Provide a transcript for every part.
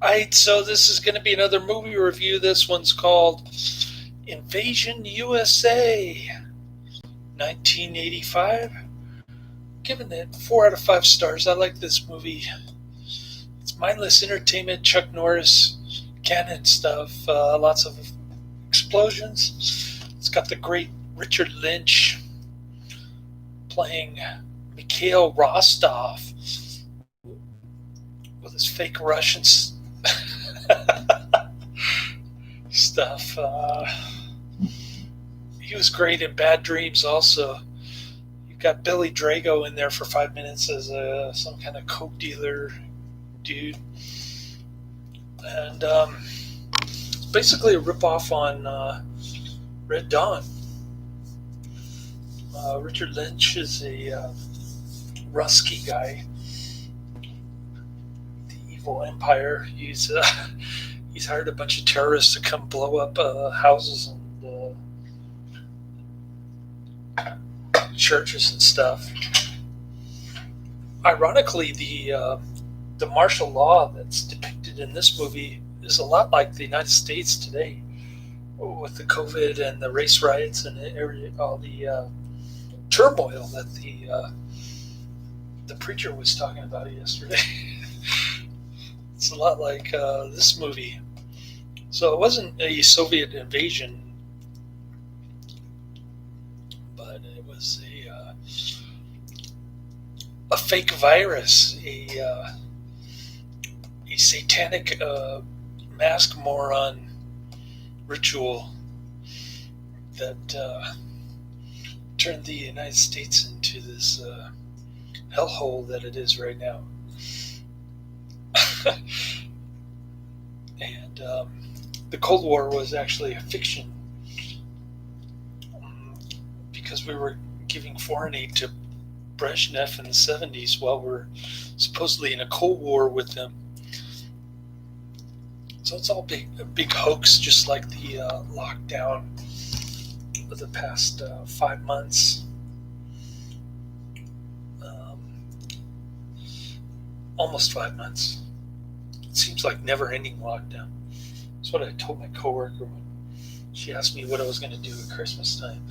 Alright, so this is going to be another movie review. This one's called Invasion USA 1985. Giving it 4 out of 5 stars. I like this movie. It's mindless entertainment, Chuck Norris, canon stuff, lots of explosions. It's got the great Richard Lynch playing Mikhail Rostov with his fake Russian stuff. He was great in Bad Dreams also. You've got Billy Drago in there for 5 minutes as some kind of coke dealer dude. And it's basically a ripoff on Red Dawn. Richard Lynch is a Rusky guy. The evil empire. He's hired a bunch of terrorists to come blow up houses and churches and stuff. Ironically, the martial law that's depicted in this movie is a lot like the United States today, with the COVID and the race riots and all the turmoil that the preacher was talking about yesterday. It's a lot like this movie. So it wasn't a Soviet invasion, but it was a fake virus, a satanic mask moron ritual that turned the United States into this hellhole that it is right now. And the Cold War was actually a fiction, because we were giving foreign aid to Brezhnev in the 70s while we're supposedly in a Cold War with them. So it's all a big hoax, just like the lockdown of the past 5 months. Almost 5 months. It seems like never-ending lockdown. That's what I told my coworker when she asked me what I was going to do at Christmas time.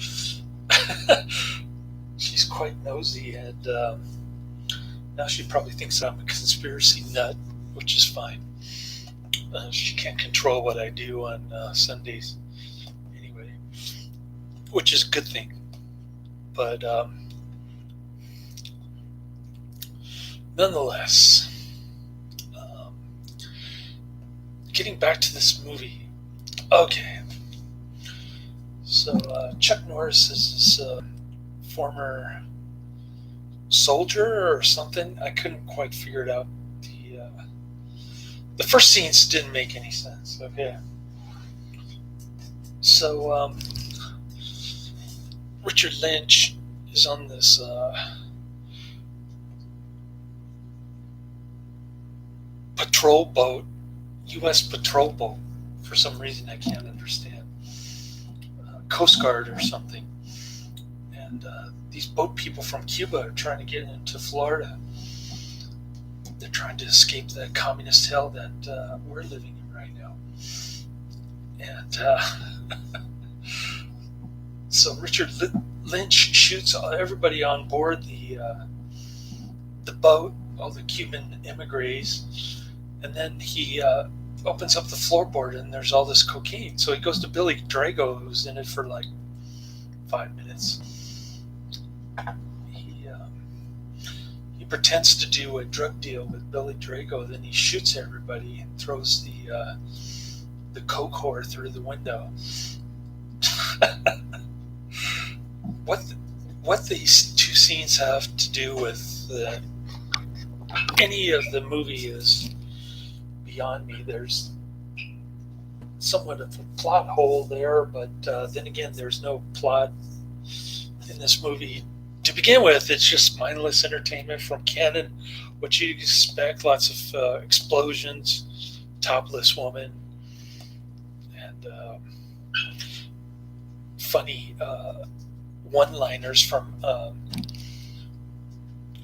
She's quite nosy, and now she probably thinks I'm a conspiracy nut, which is fine. She can't control what I do on Sundays anyway, which is a good thing. But nonetheless, getting back to this movie. Okay. So Chuck Norris is this former soldier or something. I couldn't quite figure it out. The first scenes didn't make any sense. Okay. So Richard Lynch is on this patrol boat, U.S. patrol boat, for some reason I can't understand. Coast Guard or something. And these boat people from Cuba are trying to get into Florida. They're trying to escape the communist hell that we're living in right now. And so Richard Lynch shoots everybody on board the boat, all the Cuban emigres, and then he opens up the floorboard and there's all this cocaine. So he goes to Billy Drago, who's in it for like 5 minutes. He pretends to do a drug deal with Billy Drago, then he shoots everybody and throws the coke whore through the window. What these two scenes have to do with any of the movie is beyond me. There's somewhat of a plot hole there, but then again, there's no plot in this movie to begin with. It's just mindless entertainment from canon, what you'd expect. Lots of explosions, topless woman, and funny one-liners from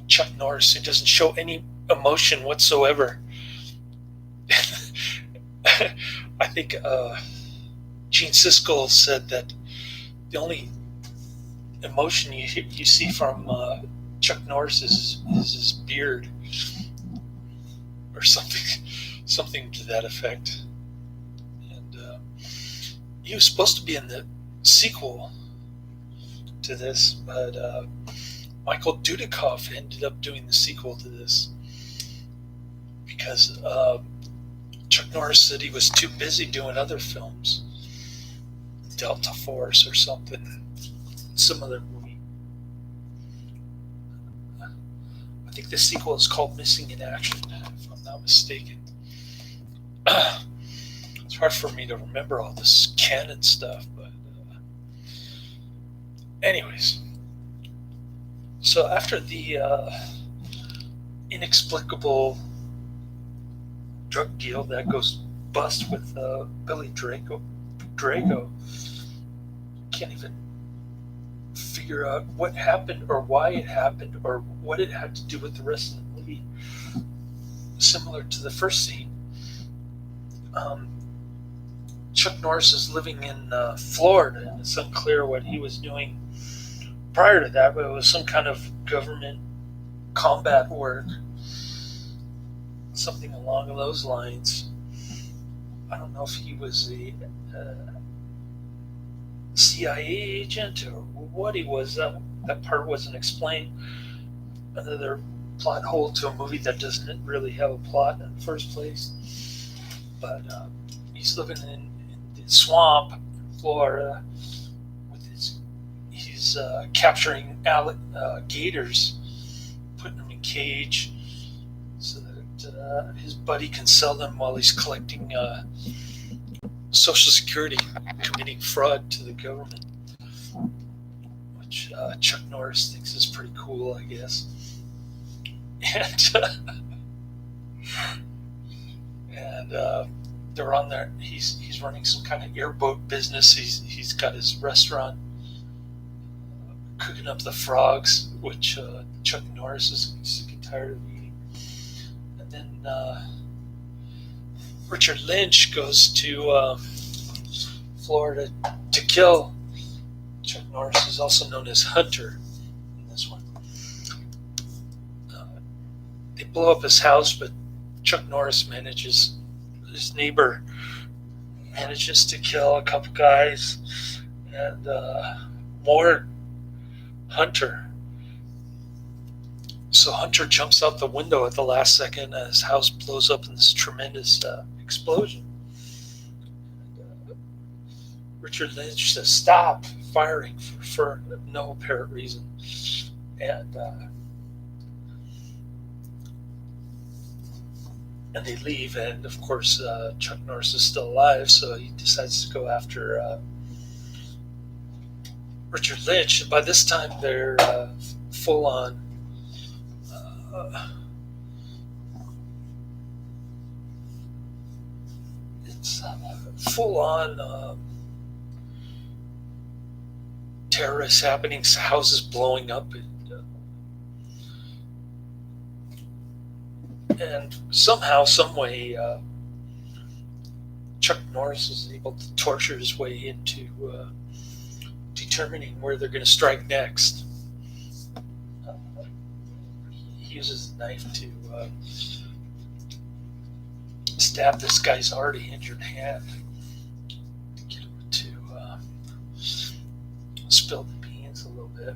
Chuck Norris, who doesn't show any emotion whatsoever. I think Gene Siskel said that the only emotion you see from Chuck Norris is his beard, or something to that effect. And he was supposed to be in the sequel to this, but Michael Dudikoff ended up doing the sequel to this because Chuck Norris said he was too busy doing other films, Delta Force or something, some other movie. I think the sequel is called Missing in Action, if I'm not mistaken. It's hard for me to remember all this canon stuff, but anyways. So after the inexplicable drug deal that goes bust with Billy Drago, can't even figure out what happened or why it happened or what it had to do with the rest of the movie. Similar to the first scene, Chuck Norris is living in Florida, and it's unclear what he was doing prior to that, but it was some kind of government combat work, something along those lines. I don't know if he was a CIA agent or what he was. That part wasn't explained. Another plot hole to a movie that doesn't really have a plot in the first place. But he's living in the swamp in Florida. He's capturing gators, putting them in cage so that his buddy can sell them while he's collecting Social Security, committing fraud to the government, which Chuck Norris thinks is pretty cool, I guess. And they're on there. He's running some kind of airboat business. He's got his restaurant, cooking up the frogs, which Chuck Norris is sick and tired of eating. And then Richard Lynch goes to Florida to kill. Chuck Norris is also known as Hunter in this one. They blow up his house, but Chuck Norris his neighbor manages to kill a couple guys, and more Hunter. So Hunter jumps out the window at the last second as his house blows up in this tremendous explosion. And, Richard Lynch says, "Stop firing," for no apparent reason. And they leave, and of course Chuck Norris is still alive, so he decides to go after Richard Lynch. By this time, they're full on terrorist happenings, houses blowing up, and somehow, some way, Chuck Norris is able to torture his way into determining where they're going to strike next. He uses a knife to stab this guy's already injured hand to get him to spill the beans a little bit.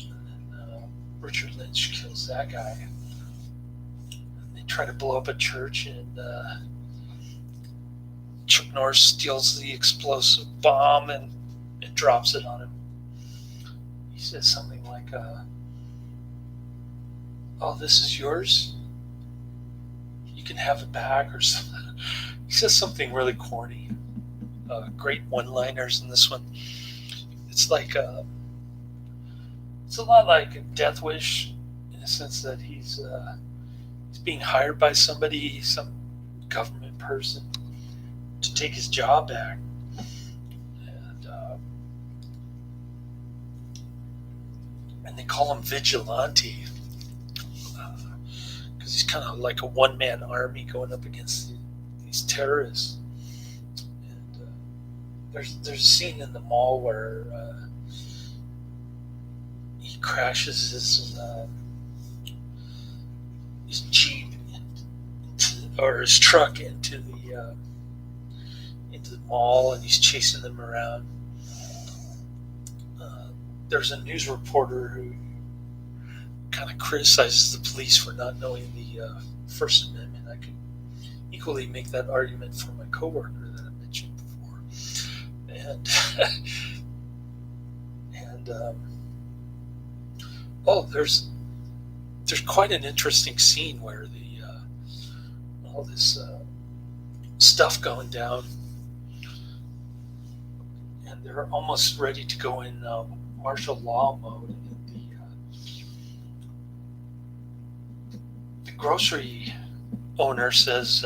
And then Richard Lynch kills that guy. And they try to blow up a church, and Chuck Norris steals the explosive bomb and drops it on him. He says something like, "Oh, this is yours? You can have it back," or something. He says something really corny. Great one-liners in this one. It's like it's a lot like Death Wish, in the sense that he's being hired by somebody, some government person, to take his job back. And they call him Vigilante, because he's kind of like a one-man army going up against these terrorists. there's a scene in the mall where he crashes his Jeep or his truck into the mall, and he's chasing them around. There's a news reporter who kind of criticizes the police for not knowing the First Amendment. I could equally make that argument for my coworker that I mentioned before, and there's quite an interesting scene where all this stuff going down, and they're almost ready to go in martial law mode. And the grocery owner says,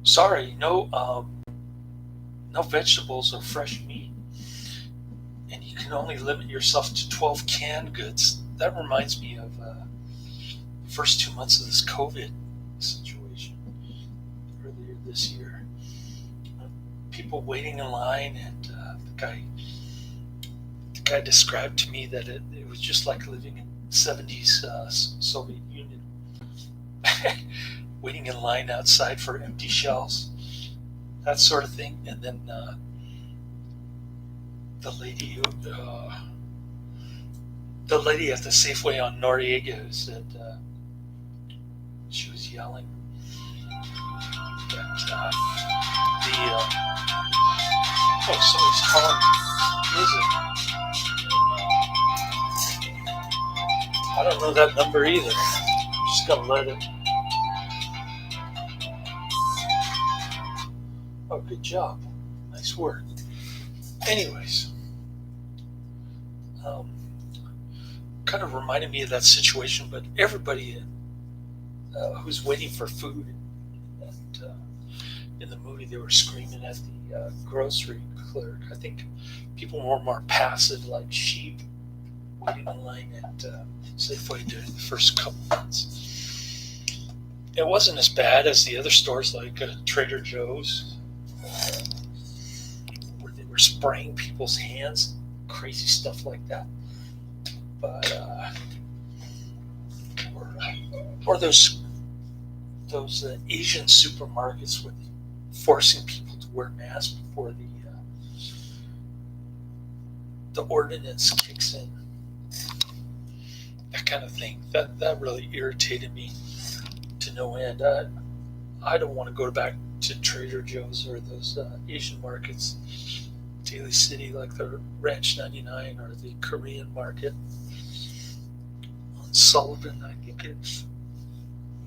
"Sorry, no vegetables or fresh meat, and you can only limit yourself to 12 canned goods." That reminds me of the first 2 months of this COVID situation earlier this year. People waiting in line, and the guy described to me that it was just like living in 70s Soviet Union, waiting in line outside for empty shelves, that sort of thing. And then the lady at the Safeway on Noriega said she was yelling that somebody's calling. Who is it? I don't know that number either. I'm just gonna let it. Oh, good job. Nice work. Anyways, kind of reminded me of that situation, but everybody who's waiting for food, and in the movie they were screaming at the grocery clerk. I think people were more passive, like sheep, waiting in line at Safeway during the first couple months. It wasn't as bad as the other stores like Trader Joe's, where they were spraying people's hands, crazy stuff like that. But or those Asian supermarkets with forcing people to wear masks before the ordinance kicks in. That kind of thing. That really irritated me to no end. I don't want to go back to Trader Joe's or those Asian markets, Daly City, like the Ranch 99 or the Korean market on Sullivan. I think it's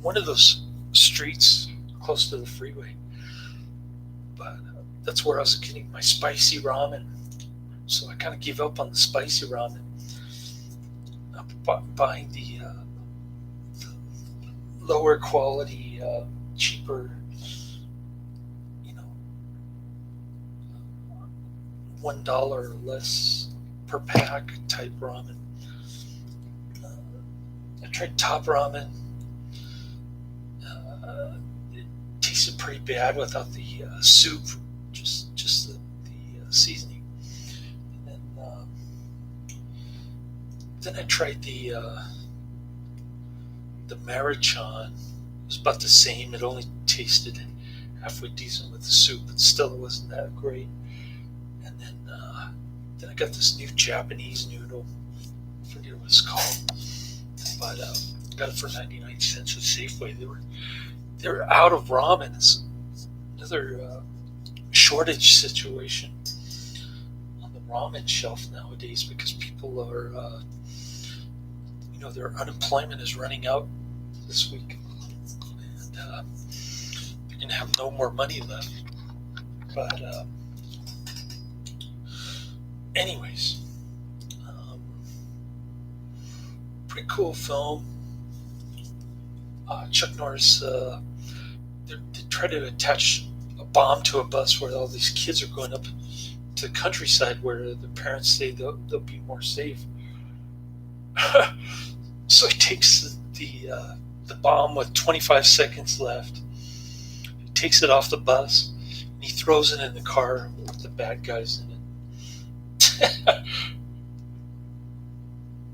one of those streets close to the freeway. But that's where I was getting my spicy ramen. So I kind of gave up on the spicy ramen. I'm buying the lower quality, cheaper, $1 or less per pack type ramen. I tried Top Ramen. It tasted pretty bad without the soup, just the seasoning. And then I tried the Maruchan. It was about the same. It only tasted halfway decent with the soup, but still it wasn't that great. And then I got this new Japanese noodle. I forget what it's called, but got it for 99 cents at Safeway. They were out of ramen. It's another shortage situation on the ramen shelf nowadays because people are, their unemployment is running out this week, and they're gonna have no more money left. But anyways, pretty cool film. Chuck Norris, they try to attach a bomb to a bus where all these kids are going up to the countryside where the parents say they'll be more safe. So he takes the bomb with 25 seconds left. He takes it off the bus, and he throws it in the car with the bad guys in it.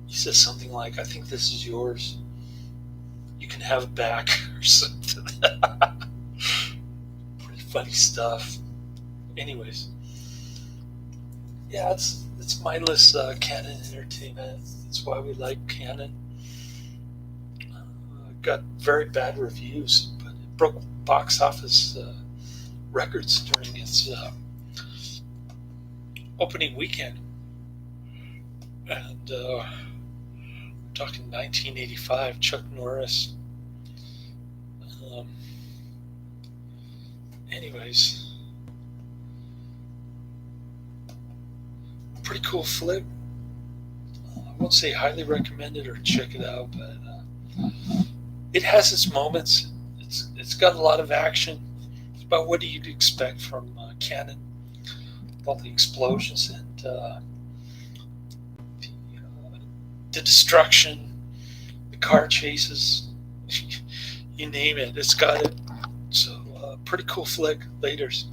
He says something like, "I think this is yours. You can have it back," or something. Pretty funny stuff. Anyways, yeah, it's mindless Canon entertainment. That's why we like Canon. Got very bad reviews, but it broke box office records during its opening weekend. And we're talking 1985, Chuck Norris. Anyways, pretty cool flick. I won't say highly recommend it or check it out, but it has its moments. It's got a lot of action. It's about what you'd expect from Canon. All the explosions and the destruction, the car chases, you name it, it's got it. So pretty cool flick. Laters.